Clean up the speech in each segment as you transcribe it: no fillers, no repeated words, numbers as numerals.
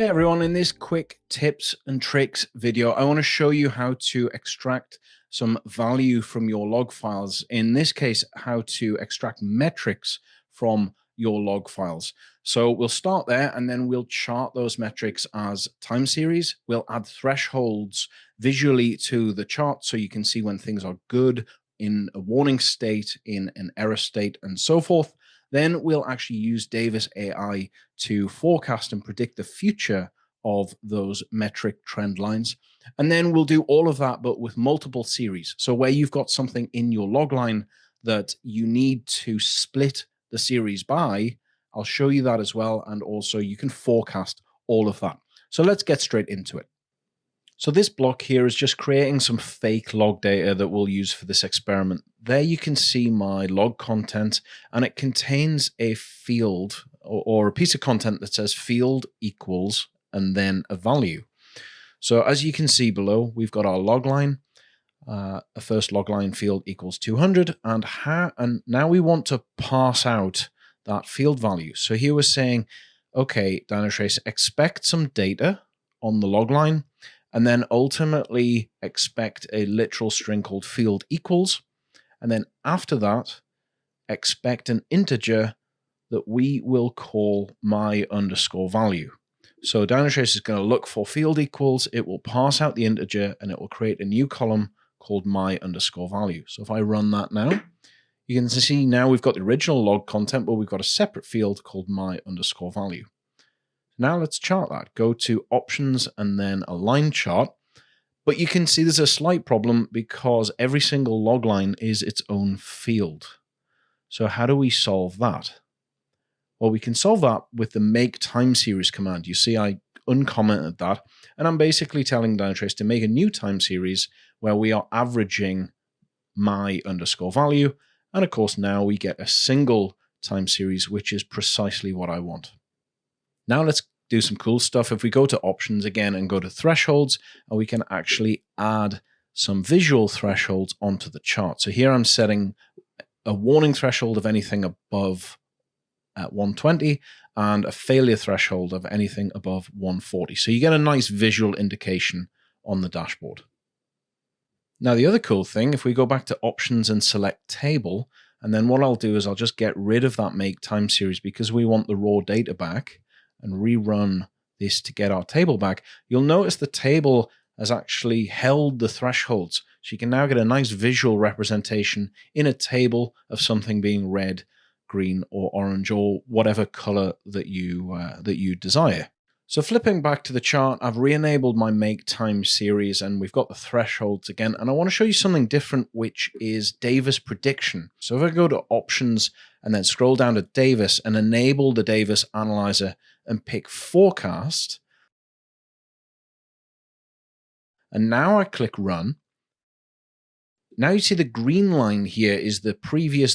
Hey everyone, in this quick tips and tricks video, I want to show you how to extract some value from your log files. In this case, how to extract metrics from your log files. So we'll start there and then we'll chart those metrics as time series. We'll add thresholds visually to the chart so you can see when things are good, in a warning state, in an error state, and so forth. Then we'll actually use Davis AI to forecast and predict the future of those metric trend lines. And then we'll do all of that, but with multiple series. So where you've got something in your log line that you need to split the series by, I'll show you that as well. And also you can forecast all of that. So let's get straight into it. So this block here is just creating some fake log data that we'll use for this experiment. There you can see my log content, and it contains a field or a piece of content that says field equals and then a value. So as you can see below, we've got our log line, a first log line field equals 200, and now we want to parse out that field value. So here we're saying, okay, Dynatrace, expect some data on the log line, and then ultimately expect a literal string called field equals. And then after that, expect an integer that we will call my underscore value. So Dynatrace is going to look for field equals, it will parse out the integer, and it will create a new column called my underscore value. So if I run that now, you can see now we've got the original log content, but we've got a separate field called my underscore value. Now let's chart that. Go to options and then a line chart. But you can see there's a slight problem because every single log line is its own field. So how do we solve that? Well, we can solve that with the make time series command. You see I uncommented that, and I'm basically telling Dynatrace to make a new time series where we are averaging my underscore value. And of course, now we get a single time series, which is precisely what I want. Now let's do some cool stuff. If we go to options again and go to thresholds, and we can actually add some visual thresholds onto the chart. So here I'm setting a warning threshold of anything above 120 and a failure threshold of anything above 140. So you get a nice visual indication on the dashboard. Now the other cool thing, if we go back to options and select table, and then what I'll do is I'll just get rid of that make time series because we want the raw data back, and rerun this to get our table back, you'll notice the table has actually held the thresholds. So you can now get a nice visual representation in a table of something being red, green, or orange, or whatever color that you desire. So flipping back to the chart, I've re-enabled my make time series and we've got the thresholds again. And I want to show you something different, which is Davis prediction. So if I go to options and then scroll down to Davis and enable the Davis analyzer and pick forecast. And now I click run. Now you see the green line here is the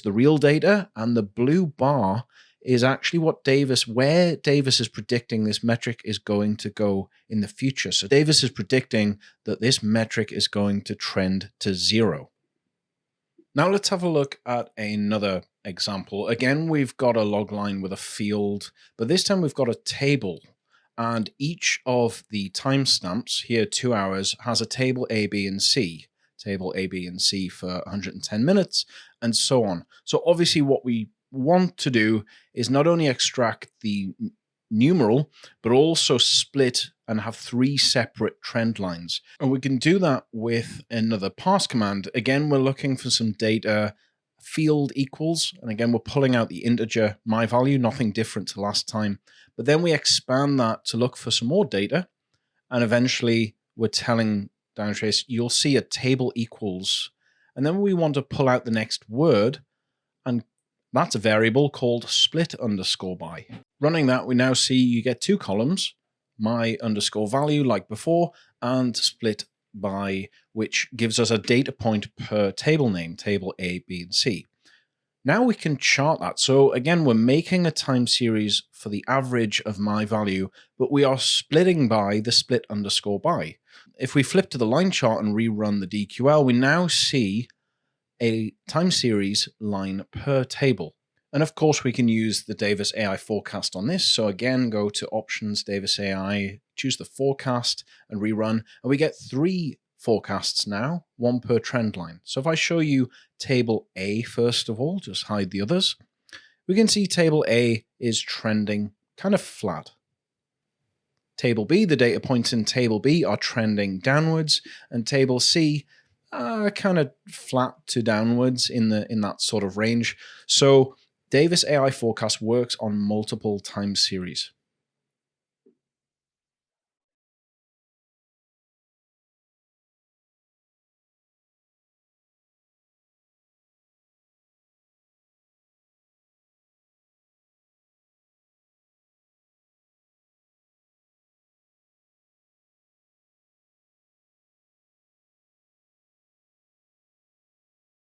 real data, and the blue bar is actually where Davis is predicting this metric is going to go in the future. So Davis is predicting that this metric is going to trend to 0. Now let's have a look at another example. Again, we've got a log line with a field, but this time we've got a table. And each of the timestamps here, 2 hours, has a table A, B, and C. Table A, B, and C for 110 minutes, and so on. So obviously what we want to do is not only extract the numeral, but also split and have 3 separate trend lines. And we can do that with another parse command. Again, we're looking for some data field equals, and again, we're pulling out the integer my value, nothing different to last time. But then we expand that to look for some more data, and eventually we're telling Dynatrace, you'll see a table equals, and then we want to pull out the next word, and that's a variable called split underscore by. Running that, we now see you get 2 columns, my underscore value like before, and split by, which gives us a data point per table name, table A, B, and C. Now we can chart that. So again, we're making a time series for the average of my value, but we are splitting by the split underscore by. If we flip to the line chart and rerun the DQL, we now see a time series line per table. And of course, we can use the Davis AI forecast on this. So again, go to Options, Davis AI, choose the forecast and rerun. And we get 3 forecasts now, 1 per trend line. So if I show you table A first of all, just hide the others, we can see table A is trending kind of flat. Table B, the data points in table B are trending downwards, and table C are kind of flat to downwards in that sort of range. So Davis AI forecast works on multiple time series.